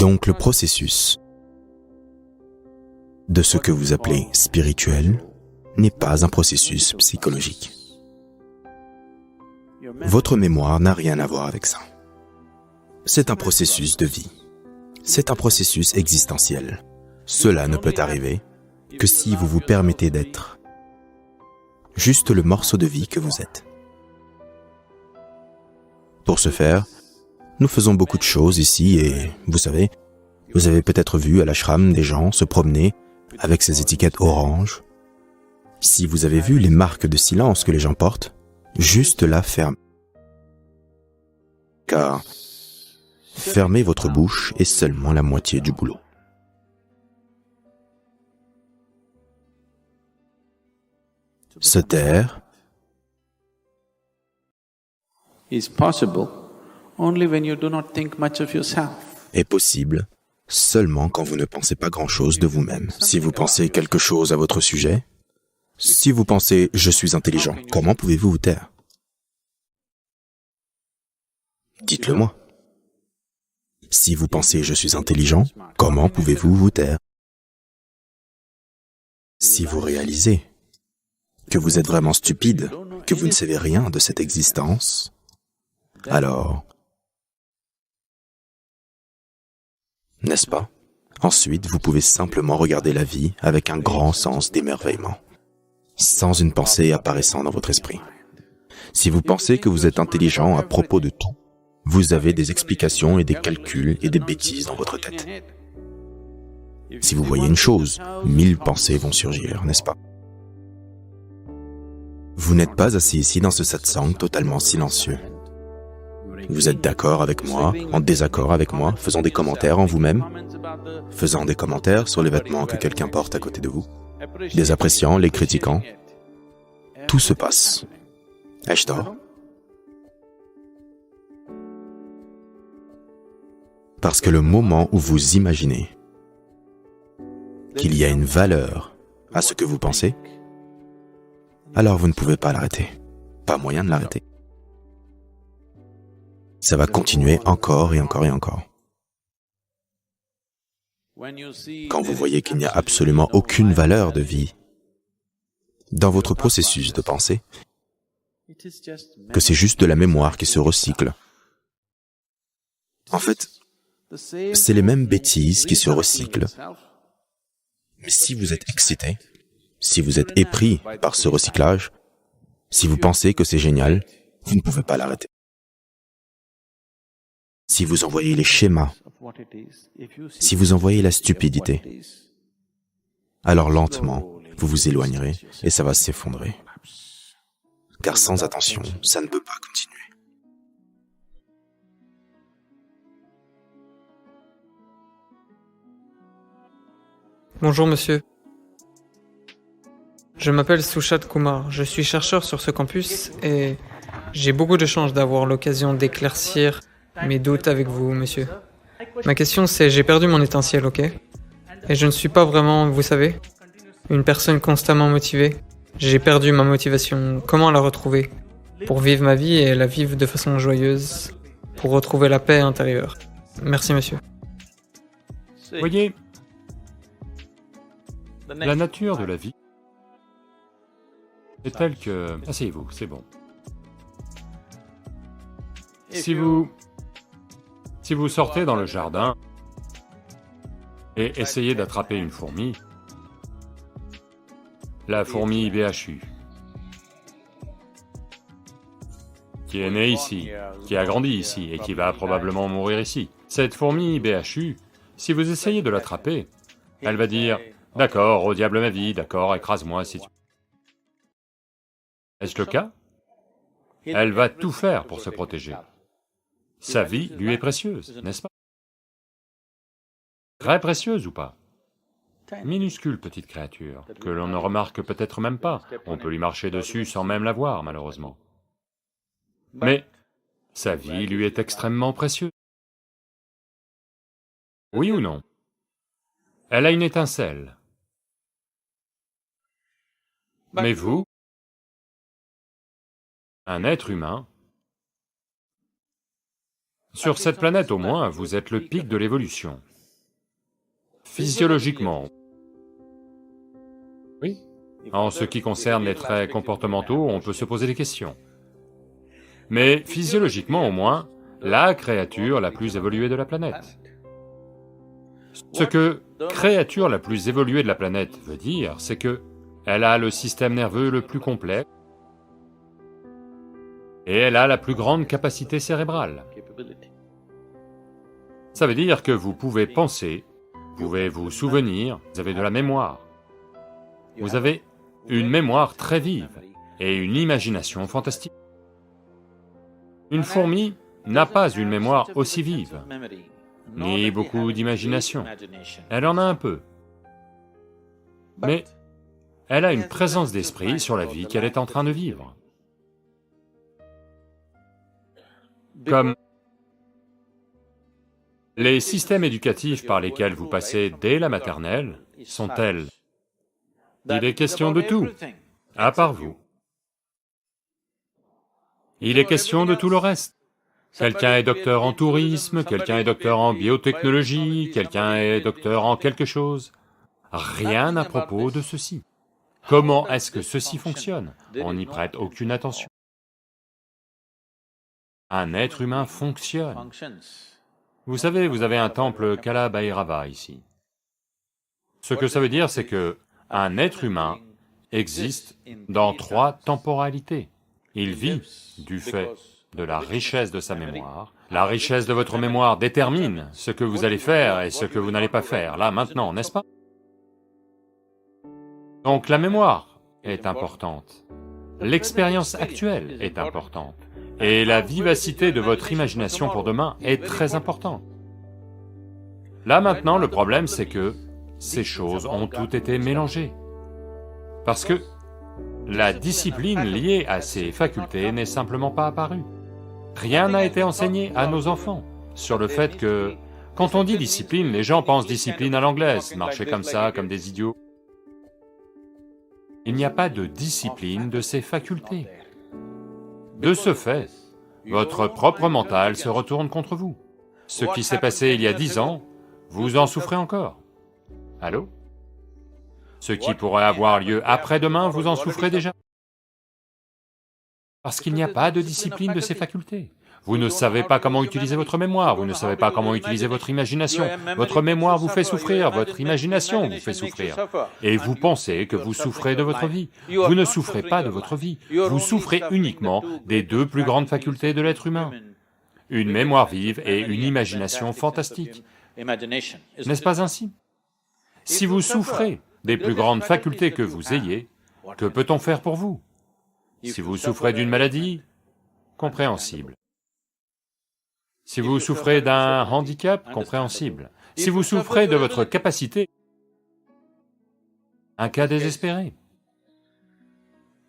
Donc le processus de ce que vous appelez spirituel n'est pas un processus psychologique. Votre mémoire n'a rien à voir avec ça. C'est un processus de vie. C'est un processus existentiel. Cela ne peut arriver que si vous vous permettez d'être juste le morceau de vie que vous êtes. Pour ce faire, nous faisons beaucoup de choses ici et, vous savez, vous avez peut-être vu à l'ashram des gens se promener avec ces étiquettes oranges. Si vous avez vu les marques de silence que les gens portent, juste là, fermez. Car fermer votre bouche est seulement la moitié du boulot. Se taire is possible only when you do not think much of yourself. Est possible seulement quand vous ne pensez pas grand-chose de vous-même. Si vous pensez quelque chose à votre sujet, si vous pensez « je suis intelligent », comment pouvez-vous vous taire? Dites-le moi. Si vous pensez « je suis intelligent », comment pouvez-vous vous taire? Si vous réalisez que vous êtes vraiment stupide, que vous ne savez rien de cette existence, alors, n'est-ce pas? Ensuite, vous pouvez simplement regarder la vie avec un grand sens d'émerveillement, sans une pensée apparaissant dans votre esprit. Si vous pensez que vous êtes intelligent à propos de tout, vous avez des explications et des calculs et des bêtises dans votre tête. Si vous voyez une chose, 1000 pensées vont surgir, n'est-ce pas? Vous n'êtes pas assis ici dans ce satsang totalement silencieux. Vous êtes d'accord avec moi, en désaccord avec moi, faisant des commentaires en vous-même, faisant des commentaires sur les vêtements que quelqu'un porte à côté de vous, les appréciant, les critiquant. Tout se passe. Ai-je tort? Parce que le moment où vous imaginez qu'il y a une valeur à ce que vous pensez, alors vous ne pouvez pas l'arrêter. Pas moyen de l'arrêter. Ça va continuer encore et encore et encore. Quand vous voyez qu'il n'y a absolument aucune valeur de vie dans votre processus de pensée, que c'est juste de la mémoire qui se recycle. En fait, c'est les mêmes bêtises qui se recyclent. Mais si vous êtes excité, si vous êtes épris par ce recyclage, si vous pensez que c'est génial, vous ne pouvez pas l'arrêter. Si vous envoyez les schémas, si vous envoyez la stupidité, alors lentement, vous vous éloignerez et ça va s'effondrer. Car sans attention, ça ne peut pas continuer. Bonjour monsieur. Je m'appelle Sushad Kumar, je suis chercheur sur ce campus et j'ai beaucoup de chance d'avoir l'occasion d'éclaircir mes doutes avec vous, monsieur. Ma question c'est, j'ai perdu mon étincelle, ok? Et je ne suis pas vraiment, vous savez, une personne constamment motivée. J'ai perdu ma motivation, comment la retrouver? Pour vivre ma vie et la vivre de façon joyeuse, pour retrouver la paix intérieure. Merci monsieur. Voyez, la nature de la vie est telle que... Asseyez-vous, c'est bon. Si vous sortez dans le jardin et essayez d'attraper une fourmi, la fourmi BHU, qui est née ici, qui a grandi ici et qui va probablement mourir ici, cette fourmi BHU, si vous essayez de l'attraper, elle va dire « D'accord, au diable ma vie, d'accord, écrase-moi si tu... » Est-ce le cas? Elle va tout faire pour se protéger. Sa vie lui est précieuse, n'est-ce pas? Très précieuse ou pas? Minuscule petite créature, que l'on ne remarque peut-être même pas, on peut lui marcher dessus sans même la voir, malheureusement. Mais sa vie lui est extrêmement précieuse. Oui ou non? Elle a une étincelle. Mais vous, un être humain, sur cette planète au moins, vous êtes le pic de l'évolution. Physiologiquement, oui. En ce qui concerne les traits comportementaux, on peut se poser des questions. Mais physiologiquement au moins, la créature la plus évoluée de la planète. Ce que créature la plus évoluée de la planète veut dire, c'est que elle a le système nerveux le plus complet et elle a la plus grande capacité cérébrale. Ça veut dire que vous pouvez penser, vous pouvez vous souvenir, vous avez de la mémoire. Vous avez une mémoire très vive et une imagination fantastique. Une fourmi n'a pas une mémoire aussi vive, ni beaucoup d'imagination. Elle en a un peu. Mais elle a une présence d'esprit sur la vie qu'elle est en train de vivre. Comme les systèmes éducatifs par lesquels vous passez dès la maternelle sont tels. Il est question de tout, à part vous. Il est question de tout le reste. Quelqu'un est docteur en tourisme, quelqu'un est docteur en biotechnologie, quelqu'un est docteur en quelque chose. Rien à propos de ceci. Comment est-ce que ceci fonctionne? On n'y prête aucune attention. Un être humain fonctionne. Vous savez, vous avez un temple Kala Bhairava ici. Ce que ça veut dire, c'est que un être humain existe dans 3 temporalités. Il vit du fait de la richesse de sa mémoire. La richesse de votre mémoire détermine ce que vous allez faire et ce que vous n'allez pas faire, là, maintenant, n'est-ce pas? Donc la mémoire est importante, l'expérience actuelle est importante, et la vivacité de votre imagination pour demain est très importante. Là maintenant, le problème c'est que ces choses ont toutes été mélangées, parce que la discipline liée à ces facultés n'est simplement pas apparue. Rien n'a été enseigné à nos enfants sur le fait que, quand on dit discipline, les gens pensent discipline à l'anglaise, marcher comme ça, comme des idiots. Il n'y a pas de discipline de ces facultés. De ce fait, votre propre mental se retourne contre vous. Ce qui s'est passé il y a 10 ans, vous en souffrez encore. Allô? Ce qui pourrait avoir lieu après-demain, vous en souffrez déjà. Parce qu'il n'y a pas de discipline de ces facultés. Vous ne savez pas comment utiliser votre mémoire, vous ne savez pas comment utiliser votre imagination. Votre mémoire vous fait souffrir, votre imagination vous fait souffrir. Et vous pensez que vous souffrez de votre vie. Vous ne souffrez pas de votre vie, vous souffrez uniquement des 2 plus grandes facultés de l'être humain. Une mémoire vive et une imagination fantastique. N'est-ce pas ainsi? Si vous souffrez des plus grandes facultés que vous ayez, que peut-on faire pour vous? Si vous souffrez d'une maladie, compréhensible. Si vous souffrez d'un handicap, compréhensible. Si vous souffrez de votre capacité, un cas désespéré.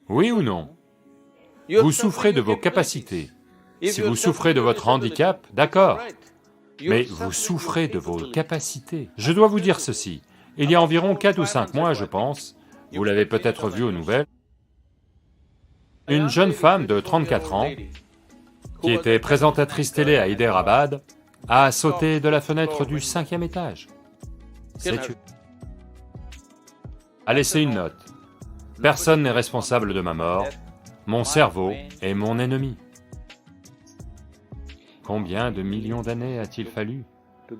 Oui ou non? Vous souffrez de vos capacités. Si vous souffrez de votre handicap, d'accord, mais vous souffrez de vos capacités. Je dois vous dire ceci, il y a environ 4 ou 5 mois, je pense, vous l'avez peut-être vu aux nouvelles, une jeune femme de 34 ans, qui était présentatrice télé à Hyderabad, a sauté de la fenêtre du 5e étage. C'est tué. A laissé une note. Personne n'est responsable de ma mort, mon cerveau est mon ennemi. Combien de millions d'années a-t-il fallu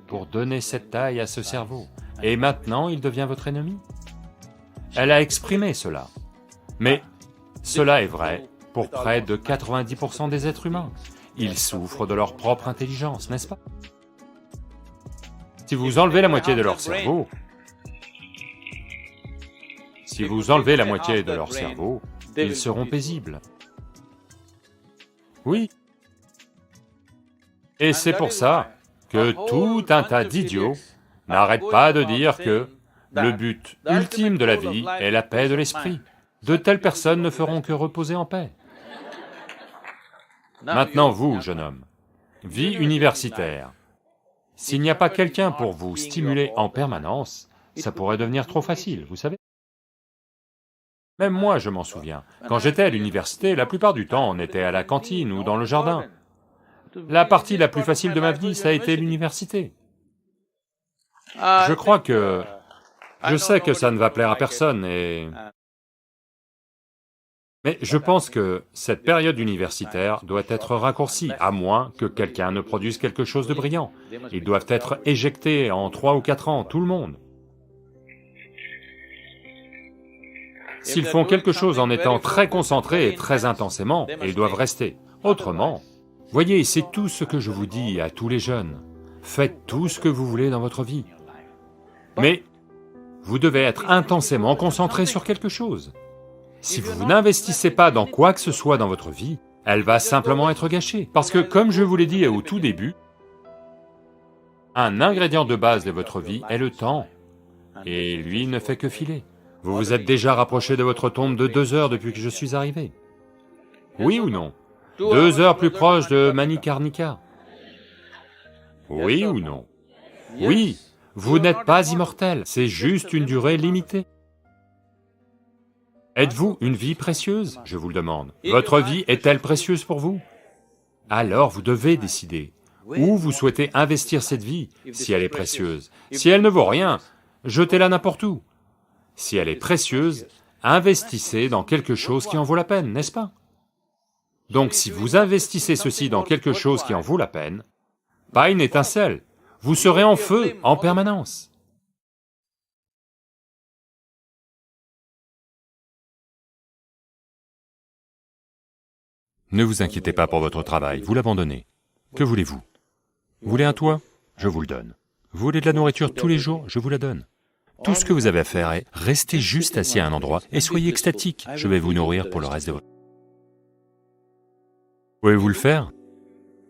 pour donner cette taille à ce cerveau? Et maintenant il devient votre ennemi? Elle a exprimé cela. Mais cela est vrai pour près de 90% des êtres humains. Ils souffrent de leur propre intelligence, n'est-ce pas? Si vous enlevez la moitié de leur cerveau, ils seront paisibles. Oui. Et c'est pour ça que tout un tas d'idiots n'arrêtent pas de dire que le but ultime de la vie est la paix de l'esprit. De telles personnes ne feront que reposer en paix. Maintenant vous, jeune homme, vie universitaire, s'il n'y a pas quelqu'un pour vous stimuler en permanence, ça pourrait devenir trop facile, vous savez. Même moi, je m'en souviens, quand j'étais à l'université, la plupart du temps, on était à la cantine ou dans le jardin. La partie la plus facile de ma vie, ça a été l'université. Je crois que... Je sais que ça ne va plaire à personne mais je pense que cette période universitaire doit être raccourcie, à moins que quelqu'un ne produise quelque chose de brillant. Ils doivent être éjectés en 3 ou 4 ans, tout le monde. S'ils font quelque chose en étant très concentrés et très intensément, ils doivent rester. Autrement, voyez, c'est tout ce que je vous dis à tous les jeunes. Faites tout ce que vous voulez dans votre vie. Mais vous devez être intensément concentré sur quelque chose. Si vous n'investissez pas dans quoi que ce soit dans votre vie, elle va simplement être gâchée. Parce que, comme je vous l'ai dit au tout début, un ingrédient de base de votre vie est le temps, et lui ne fait que filer. Vous vous êtes déjà rapproché de votre tombe de 2 heures depuis que je suis arrivé. Oui ou non? 2 heures plus proche de Manikarnika. Oui ou non? Oui, vous n'êtes pas immortel, c'est juste une durée limitée. Êtes-vous une vie précieuse? Je vous le demande. Votre vie est-elle précieuse pour vous? Alors vous devez décider où vous souhaitez investir cette vie, si elle est précieuse. Si elle ne vaut rien, jetez-la n'importe où. Si elle est précieuse, investissez dans quelque chose qui en vaut la peine, n'est-ce pas? Donc si vous investissez ceci dans quelque chose qui en vaut la peine, pas une étincelle, vous serez en feu en permanence. Ne vous inquiétez pas pour votre travail, vous l'abandonnez. Que voulez-vous? Vous voulez un toit? Je vous le donne. Vous voulez de la nourriture tous les jours? Je vous la donne. Tout ce que vous avez à faire est rester juste assis à un endroit et soyez extatique. Je vais vous nourrir pour le reste de votre vie. Pouvez-vous le faire?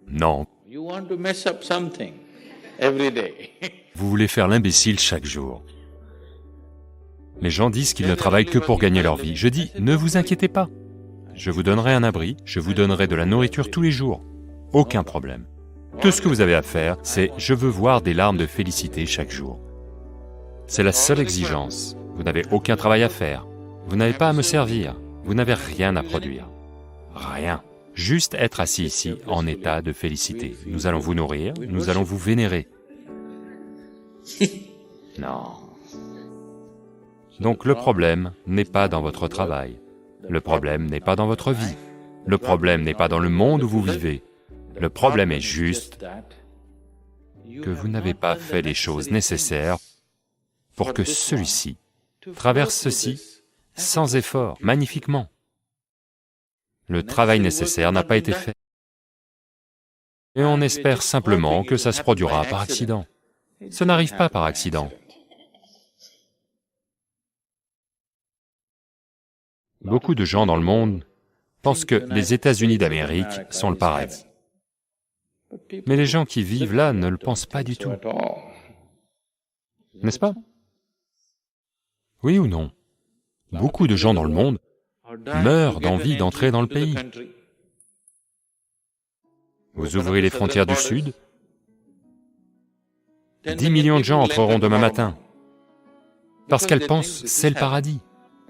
Non. Vous voulez faire l'imbécile chaque jour. Les gens disent qu'ils ne travaillent que pour gagner leur vie. Je dis, ne vous inquiétez pas. Je vous donnerai un abri, je vous donnerai de la nourriture tous les jours. Aucun problème. Tout ce que vous avez à faire, c'est « je veux voir des larmes de félicité chaque jour ». C'est la seule exigence. Vous n'avez aucun travail à faire. Vous n'avez pas à me servir. Vous n'avez rien à produire. Rien. Juste être assis ici en état de félicité. Nous allons vous nourrir, nous allons vous vénérer. Non. Donc le problème n'est pas dans votre travail. Le problème n'est pas dans votre vie. Le problème n'est pas dans le monde où vous vivez. Le problème est juste que vous n'avez pas fait les choses nécessaires pour que celui-ci traverse ceci sans effort, magnifiquement. Le travail nécessaire n'a pas été fait. Et on espère simplement que ça se produira par accident. Ça n'arrive pas par accident. Beaucoup de gens dans le monde pensent que les États-Unis d'Amérique sont le paradis. Mais les gens qui vivent là ne le pensent pas du tout. N'est-ce pas? Oui ou non? Beaucoup de gens dans le monde meurent d'envie d'entrer dans le pays. Vous ouvrez les frontières du Sud, 10 millions de gens entreront demain matin, parce qu'elles pensent que c'est le paradis.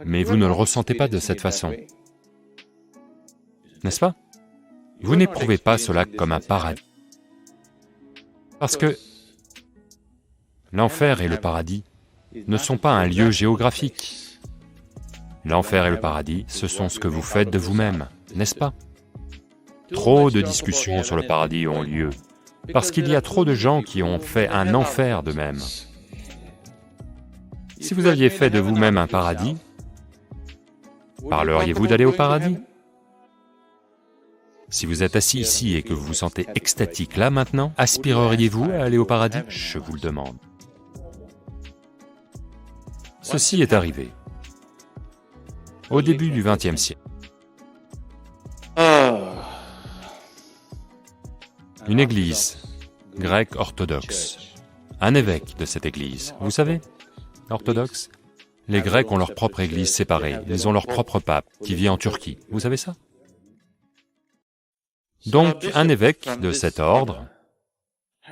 Mais vous ne le ressentez pas de cette façon. N'est-ce pas? Vous n'éprouvez pas cela comme un paradis. Parce que l'enfer et le paradis ne sont pas un lieu géographique. L'enfer et le paradis, ce sont ce que vous faites de vous-même, n'est-ce pas? Trop de discussions sur le paradis ont lieu, parce qu'il y a trop de gens qui ont fait un enfer d'eux-mêmes. Si vous aviez fait de vous-même un paradis, parleriez-vous d'aller au paradis? Si vous êtes assis ici et que vous vous sentez extatique là maintenant, aspireriez-vous à aller au paradis? Je vous le demande. Ceci est arrivé au début du XXe siècle. Une église grecque orthodoxe, un évêque de cette église, vous savez, orthodoxe. Les Grecs ont leur propre église séparée, ils ont leur propre pape qui vit en Turquie, vous savez ça? Donc, un évêque de cet ordre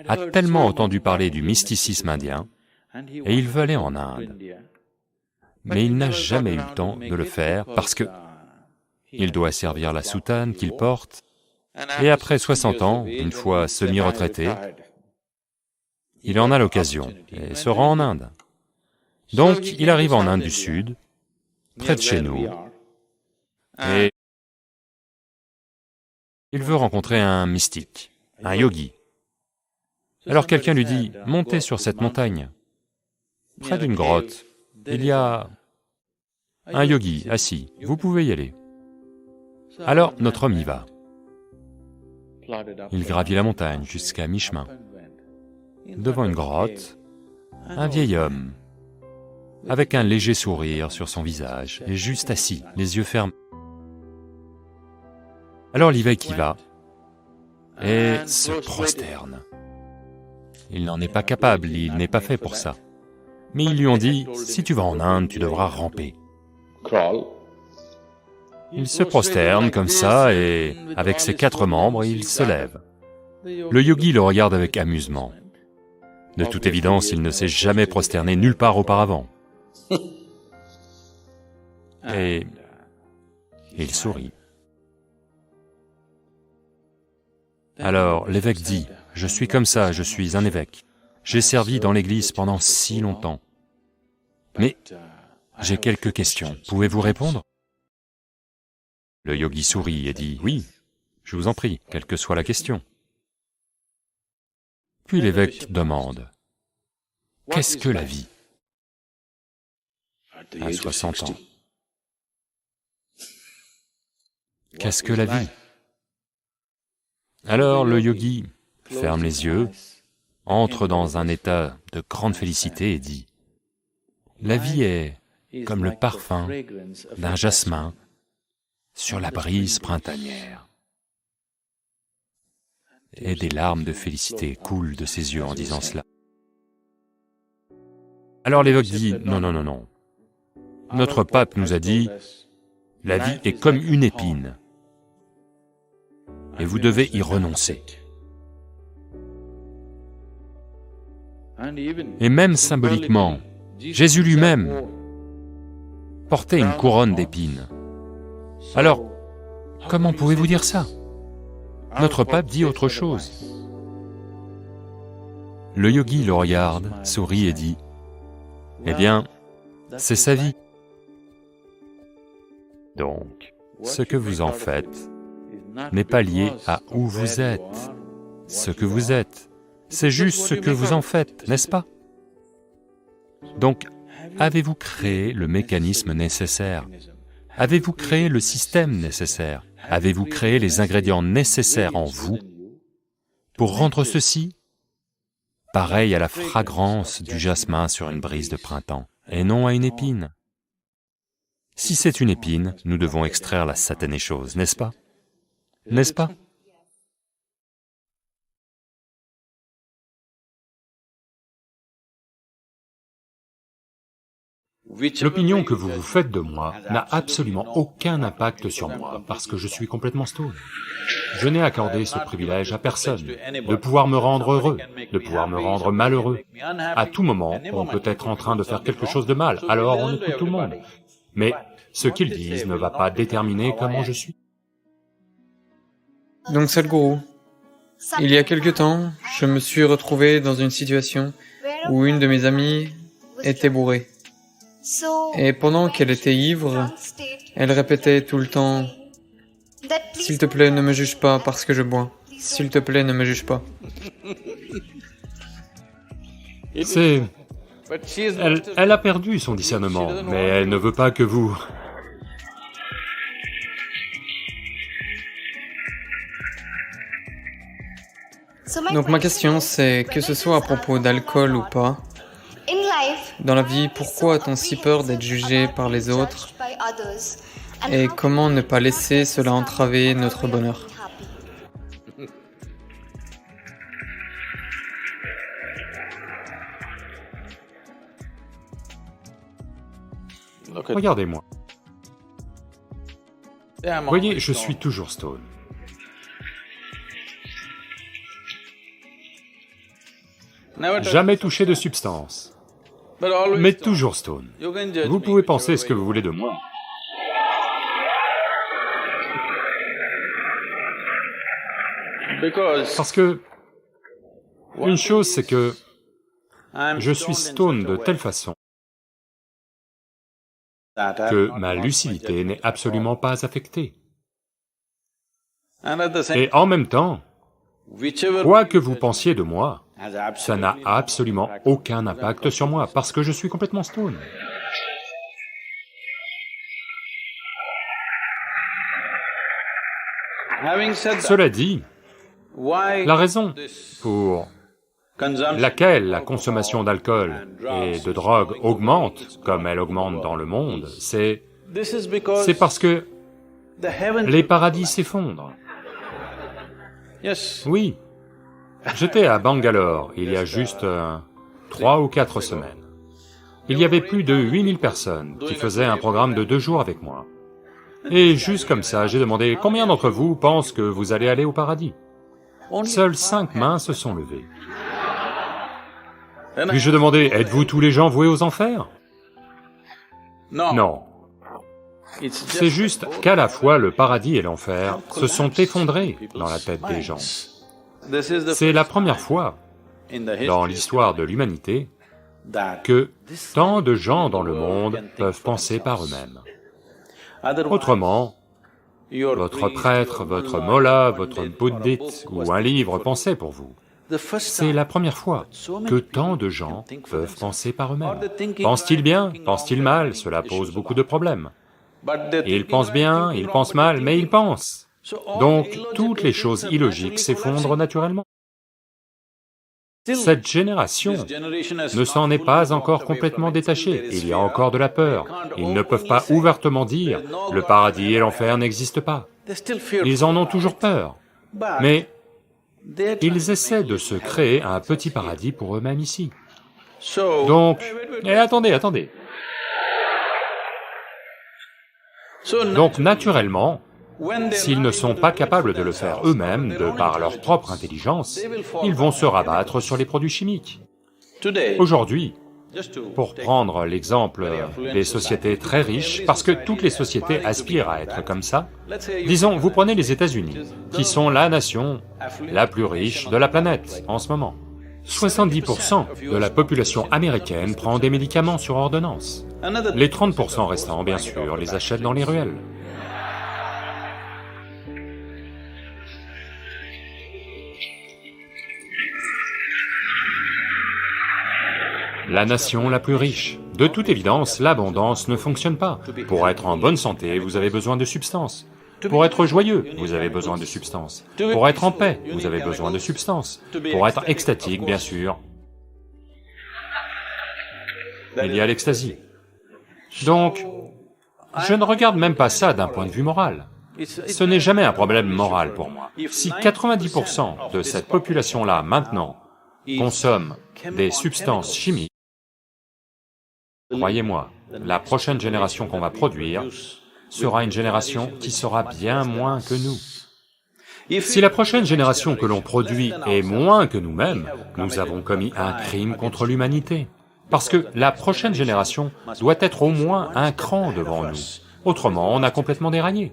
a tellement entendu parler du mysticisme indien, et il veut aller en Inde. Mais il n'a jamais eu le temps de le faire parce que il doit servir la soutane qu'il porte, et après 60 ans, une fois semi-retraité, il en a l'occasion et se rend en Inde. Donc il arrive en Inde du Sud, près de chez nous, et il veut rencontrer un mystique, un yogi. Alors quelqu'un lui dit, montez sur cette montagne. Près d'une grotte, il y a un yogi assis, vous pouvez y aller. Alors notre homme y va. Il gravit la montagne jusqu'à mi-chemin. Devant une grotte, un vieil homme, avec un léger sourire sur son visage, est juste assis, les yeux fermés. Alors l'évêque y va et se prosterne. Il n'en est pas capable, il n'est pas fait pour ça. Mais ils lui ont dit, si tu vas en Inde, tu devras ramper. Il se prosterne comme ça et, avec ses 4 membres, il se lève. Le yogi le regarde avec amusement. De toute évidence, il ne s'est jamais prosterné nulle part auparavant. Et il sourit. Alors l'évêque dit, « Je suis comme ça, je suis un évêque. J'ai servi dans l'église pendant si longtemps. Mais j'ai quelques questions, pouvez-vous répondre ?» Le yogi sourit et dit, « Oui, je vous en prie, quelle que soit la question. » Puis l'évêque demande, « Qu'est-ce que la vie ?» À 60 ans. Qu'est-ce que la vie? Alors le yogi ferme les yeux, entre dans un état de grande félicité et dit, « La vie est comme le parfum d'un jasmin sur la brise printanière. » Et des larmes de félicité coulent de ses yeux en disant cela. Alors l'évêque dit, « Non, non, non, non. Notre pape nous a dit, la vie est comme une épine, et vous devez y renoncer. Et même symboliquement, Jésus lui-même portait une couronne d'épines. Alors, comment pouvez-vous dire ça? Notre pape dit autre chose. » Le yogi le regarde, sourit et dit, « Eh bien, c'est sa vie. Donc, ce que vous en faites n'est pas lié à où vous êtes. Ce que vous êtes, c'est juste ce que vous en faites, n'est-ce pas? Donc, avez-vous créé le mécanisme nécessaire? Avez-vous créé le système nécessaire? Avez-vous créé les ingrédients nécessaires en vous pour rendre ceci pareil à la fragrance du jasmin sur une brise de printemps, et non à une épine? Si c'est une épine, nous devons extraire la satanée chose, n'est-ce pas? N'est-ce pas? L'opinion que vous vous faites de moi n'a absolument aucun impact sur moi, parce que je suis complètement stone. Je n'ai accordé ce privilège à personne, de pouvoir me rendre heureux, de pouvoir me rendre malheureux. À tout moment, on peut être en train de faire quelque chose de mal, alors on écoute tout le monde. Mais ce qu'ils disent ne va pas déterminer comment je suis. Donc Sadhguru, il y a quelque temps, je me suis retrouvé dans une situation où une de mes amies était bourrée. Et pendant qu'elle était ivre, elle répétait tout le temps « S'il te plaît, ne me juge pas parce que je bois. S'il te plaît, ne me juge pas. » Elle a perdu son discernement, mais elle ne veut pas que vous... Donc ma question c'est, que ce soit à propos d'alcool ou pas, dans la vie, pourquoi a-t-on si peur d'être jugé par les autres et comment ne pas laisser cela entraver notre bonheur? Regardez-moi. Voyez, je suis toujours stone. Jamais touché de substance, mais toujours stone. Vous pouvez penser ce que vous voulez de moi. Parce que, une chose c'est que, Je suis stone de telle façon que ma lucidité n'est absolument pas affectée. Et en même temps, quoi que vous pensiez de moi, ça n'a absolument aucun impact sur moi, parce que je suis complètement stone. Cela dit, la raison pour laquelle la consommation d'alcool et de drogue augmente comme elle augmente dans le monde, c'est parce que les paradis s'effondrent. Oui, j'étais à Bangalore il y a juste 3 ou 4 semaines. Il y avait plus de 8000 personnes qui faisaient un programme de 2 jours avec moi. Et juste comme ça, j'ai demandé, combien d'entre vous pensent que vous allez aller au paradis? Seules 5 mains se sont levées. Puis je demandais, êtes-vous tous les gens voués aux enfers? Non. C'est juste qu'à la fois le paradis et l'enfer se sont effondrés dans la tête des gens. C'est la première fois dans l'histoire de l'humanité que tant de gens dans le monde peuvent penser par eux-mêmes. Autrement, votre prêtre, votre mollah, votre bouddhiste ou un livre pensait pour vous. C'est la première fois que tant de gens peuvent penser par eux-mêmes. Pensent-ils bien? Pensent-ils mal? Cela pose beaucoup de problèmes. Ils pensent bien, ils pensent mal, mais ils pensent. Donc, toutes les choses illogiques s'effondrent naturellement. Cette génération ne s'en est pas encore complètement détachée, il y a encore de la peur. Ils ne peuvent pas ouvertement dire « le paradis et l'enfer n'existent pas ». Ils en ont toujours peur, mais ils essaient de se créer un petit paradis pour eux-mêmes ici. Donc, attendez. Donc naturellement, s'ils ne sont pas capables de le faire eux-mêmes, de par leur propre intelligence, ils vont se rabattre sur les produits chimiques. Aujourd'hui, pour prendre l'exemple des sociétés très riches, parce que toutes les sociétés aspirent à être comme ça, disons, vous prenez les États-Unis, qui sont la nation la plus riche de la planète en ce moment. 70% de la population américaine prend des médicaments sur ordonnance. Les 30% restants, bien sûr, les achètent dans les ruelles. La nation la plus riche. De toute évidence, l'abondance ne fonctionne pas. Pour être en bonne santé, vous avez besoin de substances. Pour être joyeux, vous avez besoin de substances. Pour être en paix, vous avez besoin de substances. Pour être extatique, bien sûr, il y a l'extasie. Donc, je ne regarde même pas ça d'un point de vue moral. Ce n'est jamais un problème moral pour moi. Si 90% de cette population-là, maintenant, consomme des substances chimiques, croyez-moi, la prochaine génération qu'on va produire sera une génération qui sera bien moins que nous. Si la prochaine génération que l'on produit est moins que nous-mêmes, nous avons commis un crime contre l'humanité. Parce que la prochaine génération doit être au moins un cran devant nous. Autrement, on a complètement déraillé.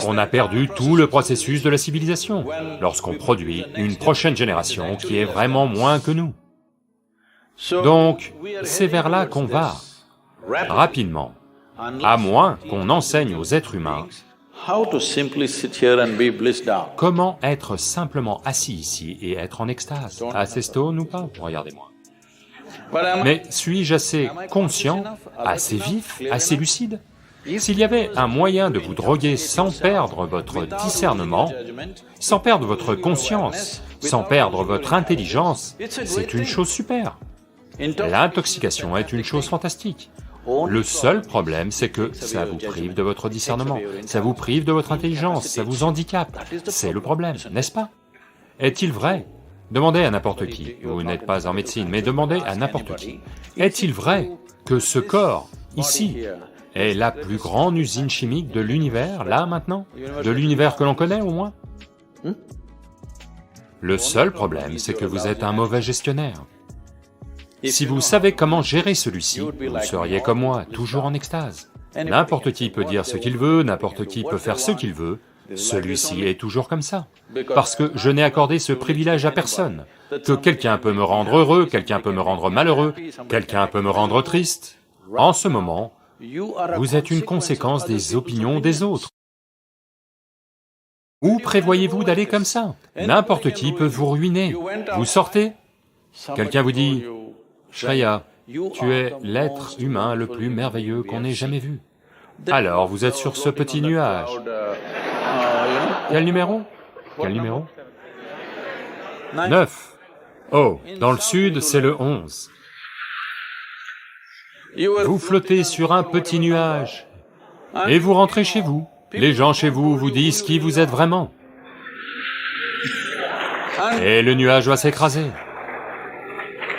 On a perdu tout le processus de la civilisation, lorsqu'on produit une prochaine génération qui est vraiment moins que nous. Donc, c'est vers là qu'on va, rapidement, à moins qu'on enseigne aux êtres humains comment être simplement assis ici et être en extase. Assez stone ou pas? Regardez-moi. Mais suis-je assez conscient, assez vif, assez lucide? S'il y avait un moyen de vous droguer sans perdre votre discernement, sans perdre votre conscience, sans perdre votre intelligence, c'est une chose super. L'intoxication est une chose fantastique. Le seul problème, c'est que ça vous prive de votre discernement, ça vous prive de votre intelligence, ça vous handicape. C'est le problème, n'est-ce pas? Est-il vrai? Demandez à n'importe qui, vous n'êtes pas en médecine, mais demandez à n'importe qui. Est-il vrai que ce corps, ici, est la plus grande usine chimique de l'univers, là, maintenant? De l'univers que l'on connaît, au moins? Le seul problème, c'est que vous êtes un mauvais gestionnaire. Si vous savez comment gérer celui-ci, vous seriez comme moi, toujours en extase. N'importe qui peut dire ce qu'il veut, n'importe qui peut faire ce qu'il veut, celui-ci est toujours comme ça, parce que je n'ai accordé ce privilège à personne, que quelqu'un peut me rendre heureux, quelqu'un peut me rendre malheureux, quelqu'un peut me rendre triste. En ce moment, vous êtes une conséquence des opinions des autres. Où prévoyez-vous d'aller comme ça? N'importe qui peut vous ruiner. Vous sortez, quelqu'un vous dit, « Shreya, tu es l'être humain le plus merveilleux qu'on ait jamais vu. » Alors vous êtes sur ce petit nuage. Quel numéro? Quel numéro? 9. Oh, dans le sud, c'est le 11. Vous flottez sur un petit nuage, et vous rentrez chez vous. Les gens chez vous vous disent qui vous êtes vraiment. Et le nuage va s'écraser.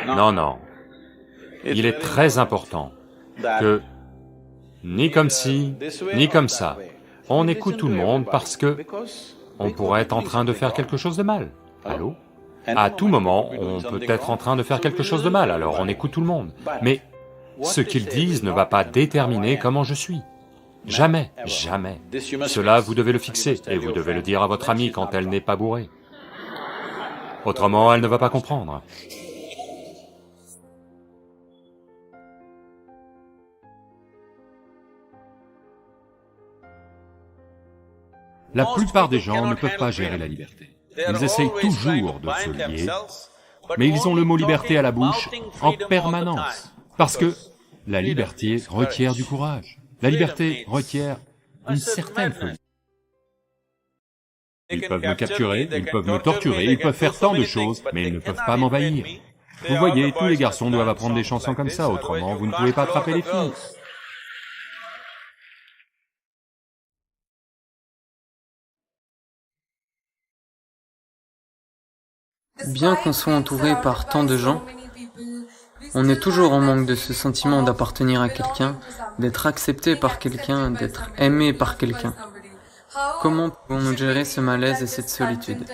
Non, non. Il est très important que, ni comme ci, ni comme ça, on écoute tout le monde parce que on pourrait être en train de faire quelque chose de mal. Allô? À tout moment, on peut être en train de faire quelque chose de mal, alors on écoute tout le monde. Mais ce qu'ils disent ne va pas déterminer comment je suis. Jamais, jamais. Cela, vous devez le fixer, et vous devez le dire à votre amie quand elle n'est pas bourrée. Autrement, elle ne va pas comprendre. La plupart des gens ne peuvent pas gérer la liberté. Ils essayent toujours de se lier, mais ils ont le mot liberté à la bouche en permanence, parce que la liberté requiert du courage. La liberté requiert une certaine folie. Ils peuvent me capturer, ils peuvent me torturer, ils peuvent faire tant de choses, mais ils ne peuvent pas m'envahir. Vous voyez, tous les garçons doivent apprendre des chansons comme ça, autrement vous ne pouvez pas attraper les filles. Bien qu'on soit entouré par tant de gens, on est toujours en manque de ce sentiment d'appartenir à quelqu'un, d'être accepté par quelqu'un, d'être aimé par quelqu'un. Comment pouvons-nous gérer ce malaise et cette solitude?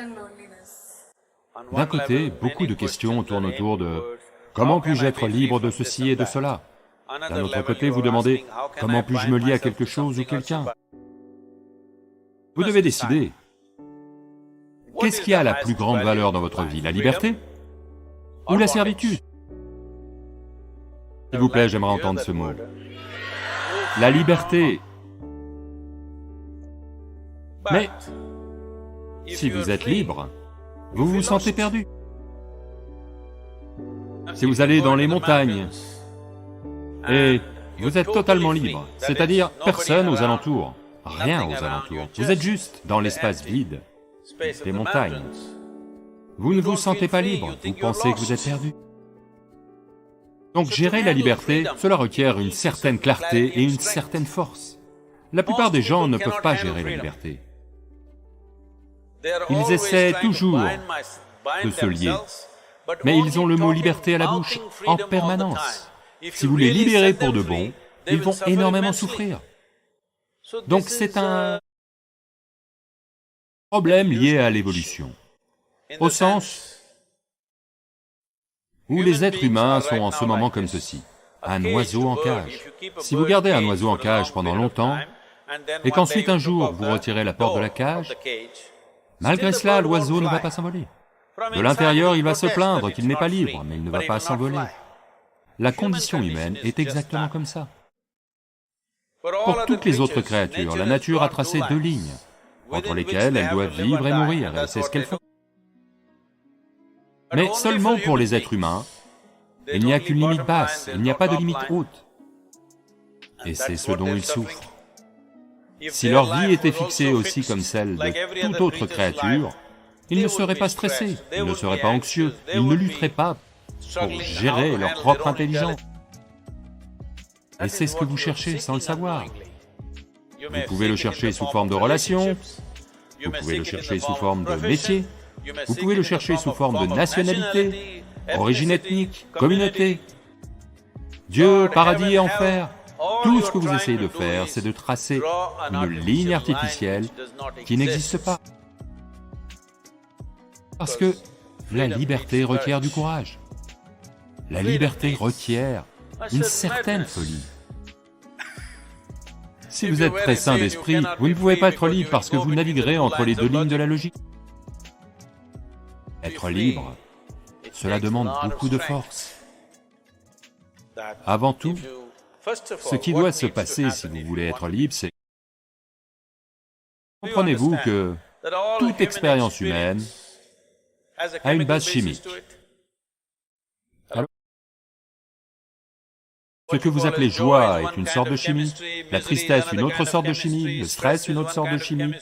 D'un côté, beaucoup de questions tournent autour de « Comment puis-je être libre de ceci et de cela ?» D'un autre côté, vous demandez « Comment puis-je me lier à quelque chose ou quelqu'un ?» Vous devez décider. Qu'est-ce qui a la plus grande valeur dans votre vie, la liberté ou la servitude? S'il vous plaît, j'aimerais entendre ce mot. La liberté. Mais, si vous êtes libre, vous vous sentez perdu. Si vous allez dans les montagnes, et vous êtes totalement libre, c'est-à-dire personne aux alentours, rien aux alentours, vous êtes juste dans l'espace vide des montagnes. Vous ne vous sentez pas libre, vous pensez que vous êtes perdu. Donc gérer la liberté, cela requiert une certaine clarté et une certaine force. La plupart des gens ne peuvent pas gérer la liberté. Ils essaient toujours de se lier, mais ils ont le mot liberté à la bouche en permanence. Si vous les libérez pour de bon, ils vont énormément souffrir. Donc c'est un problème lié à l'évolution, au sens où les êtres humains sont en ce moment comme ceci, un oiseau en cage. Si vous gardez un oiseau en cage pendant longtemps, et qu'ensuite un jour vous retirez la porte de la cage, malgré cela, l'oiseau ne va pas s'envoler. De l'intérieur, il va se plaindre qu'il n'est pas libre, mais il ne va pas s'envoler. La condition humaine est exactement comme ça. Pour toutes les autres créatures, la nature a tracé deux lignes, entre lesquelles elles doivent vivre et mourir, et c'est ce qu'elles font. Mais seulement pour les êtres humains, il n'y a qu'une limite basse, il n'y a pas de limite haute. Et c'est ce dont ils souffrent. Si leur vie était fixée aussi comme celle de toute autre créature, ils ne seraient pas stressés, ils ne seraient pas anxieux, ils ne lutteraient pas pour gérer leur propre intelligence. Et c'est ce que vous cherchez sans le savoir. Vous pouvez le chercher sous forme de relation, vous pouvez le chercher sous forme de métier, vous pouvez le chercher sous forme de nationalité, origine ethnique, communauté, Dieu, paradis et enfer. Tout ce que vous essayez de faire, c'est de tracer une ligne artificielle qui n'existe pas. Parce que la liberté requiert du courage. La liberté requiert une certaine folie. Si vous êtes très sain d'esprit, vous ne pouvez pas être libre parce que vous naviguerez entre les deux lignes de la logique. Être libre, cela demande beaucoup de force. Avant tout, ce qui doit se passer si vous voulez être libre, c'est... Comprenez-vous que toute expérience humaine a une base chimique. Alors, ce que vous appelez joie est une sorte de chimie, la tristesse une autre sorte de chimie, le stress une autre sorte de chimie,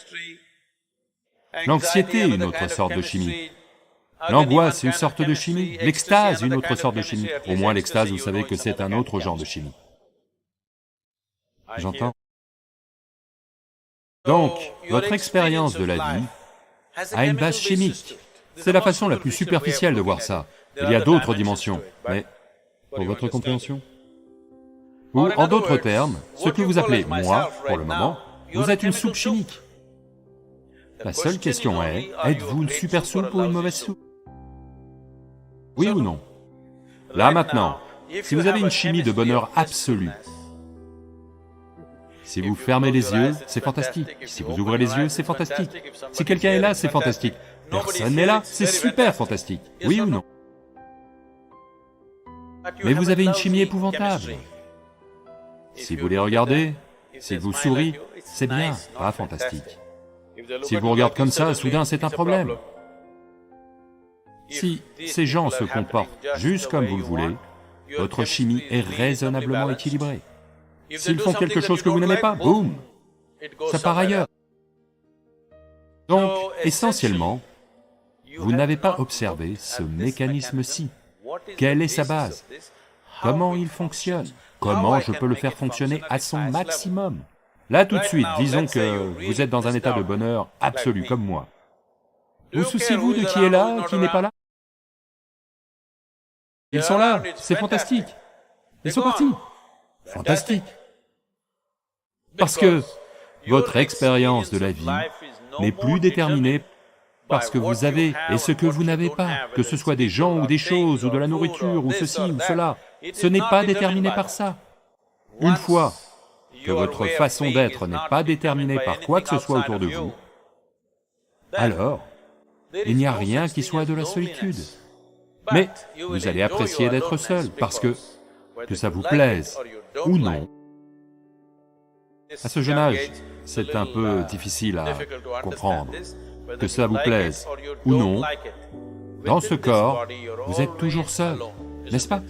l'anxiété une autre sorte de chimie, l'angoisse une sorte de chimie, l'extase une autre sorte de chimie. Au moins l'extase, vous savez que c'est un autre genre de chimie. J'entends. Donc, votre expérience de la vie a une base chimique. C'est la façon la plus superficielle de voir ça. Il y a d'autres dimensions, mais pour votre compréhension. Ou, en d'autres termes, ce que vous appelez moi, pour le moment, vous êtes une soupe chimique. La seule question est, êtes-vous une super soupe ou une mauvaise soupe? Oui ou non? Là maintenant, si vous avez une chimie de bonheur absolue, si vous fermez les yeux, c'est fantastique. Si vous ouvrez les yeux, c'est fantastique. Si quelqu'un est là, c'est fantastique. Personne n'est là, c'est super fantastique. Oui ou non? Mais vous avez une chimie épouvantable. Si vous les regardez, s'ils vous sourient, c'est bien, pas fantastique. S'ils vous regardent comme ça, soudain c'est un problème. Si ces gens se comportent juste comme vous le voulez, votre chimie est raisonnablement équilibrée. S'ils font quelque chose que vous n'aimez pas, boum, ça part ailleurs. Donc, essentiellement, vous n'avez pas observé ce mécanisme-ci. Quelle est sa base? Comment il fonctionne? Comment je peux le faire fonctionner à son maximum? Là, tout de suite, disons que vous êtes dans un état de bonheur absolu, comme moi. Vous souciez-vous de qui est là, qui n'est pas là? Ils sont là, c'est fantastique. Ils sont partis. Fantastique. Parce que votre expérience de la vie n'est plus déterminée par ce que vous avez et ce que vous n'avez pas, que ce soit des gens ou des choses, ou de la nourriture, ou ceci ou cela. Ce n'est pas déterminé par ça. Une fois que votre façon d'être n'est pas déterminée par quoi que ce soit autour de vous, alors, il n'y a rien qui soit de la solitude. Mais vous allez apprécier d'être seul, parce que ça vous plaise ou non. À ce jeune âge, c'est un peu difficile à comprendre, que ça vous plaise ou non. Dans ce corps, vous êtes toujours seul, n'est-ce pas?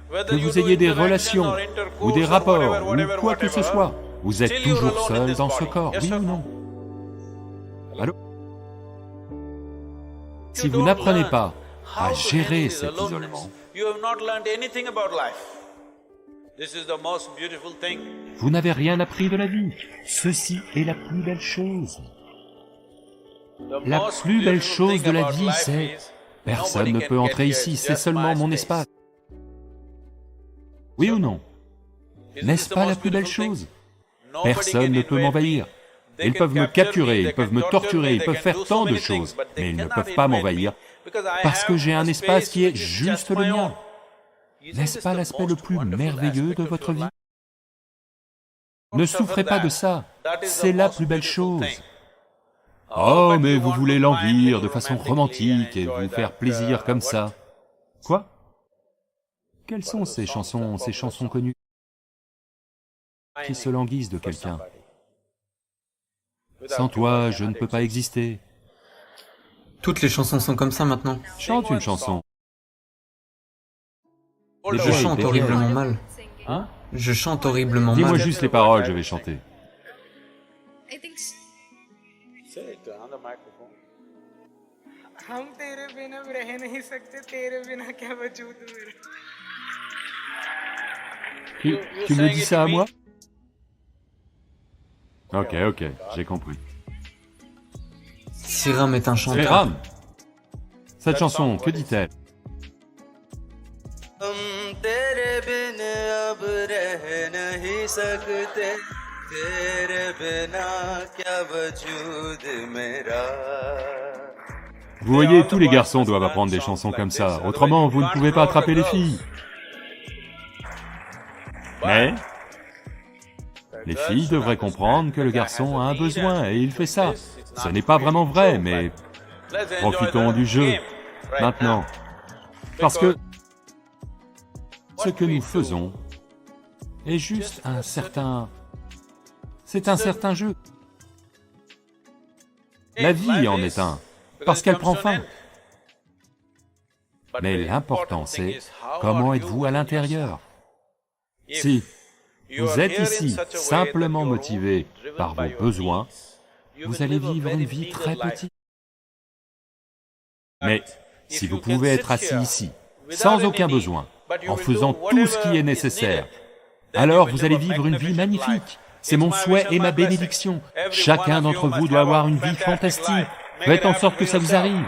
Que vous ayez des relations, ou des rapports, ou quoi que ce soit, vous êtes toujours seul dans ce corps, oui ou non? Allô? Si vous n'apprenez pas à gérer cet isolement, vous n'avez rien appris de la vie. Ceci est la plus belle chose. La plus belle chose de la vie, c'est... Personne ne peut entrer ici, c'est seulement mon espace. Oui ou non? N'est-ce pas la plus belle chose? Personne ne peut m'envahir. Ils peuvent me capturer, ils peuvent me torturer, ils peuvent faire tant de choses, mais ils ne peuvent pas m'envahir, parce que j'ai un espace qui est juste le mien. N'est-ce pas l'aspect le plus merveilleux de votre vie? Ne souffrez pas de ça, c'est la plus belle chose. Oh, mais vous voulez l'envahir de façon romantique et vous faire plaisir comme ça. Quoi? Quelles sont ces chansons connues qui se languissent de quelqu'un? Sans toi, je ne peux pas exister. Toutes les chansons sont comme ça maintenant. Chante une chanson. Je chante horriblement mal. Je chante horriblement mal. Dis-moi juste les paroles, je vais chanter. Tu me dis ça à moi? Ok, j'ai compris. Siram est un chanteur. Siram! Cette chanson, que dit-elle? Vous voyez, tous les garçons doivent apprendre des chansons comme ça, autrement vous ne pouvez pas attraper les filles. Mais Les filles devraient comprendre que le garçon a un besoin et il fait ça. Ce n'est pas vraiment vrai, mais profitons du jeu, maintenant. Parce que ce que nous faisons est juste un certain... C'est un certain jeu. La vie en est un, parce qu'elle prend fin. Mais l'important c'est, comment êtes-vous à l'intérieur? Si vous êtes ici simplement motivé par vos besoins, vous allez vivre une vie très petite. Mais si vous pouvez être assis ici, sans aucun besoin, en faisant tout ce qui est nécessaire, alors vous allez vivre une vie magnifique. C'est mon souhait et ma bénédiction. Chacun d'entre vous doit avoir une vie fantastique. Faites en sorte que ça vous arrive.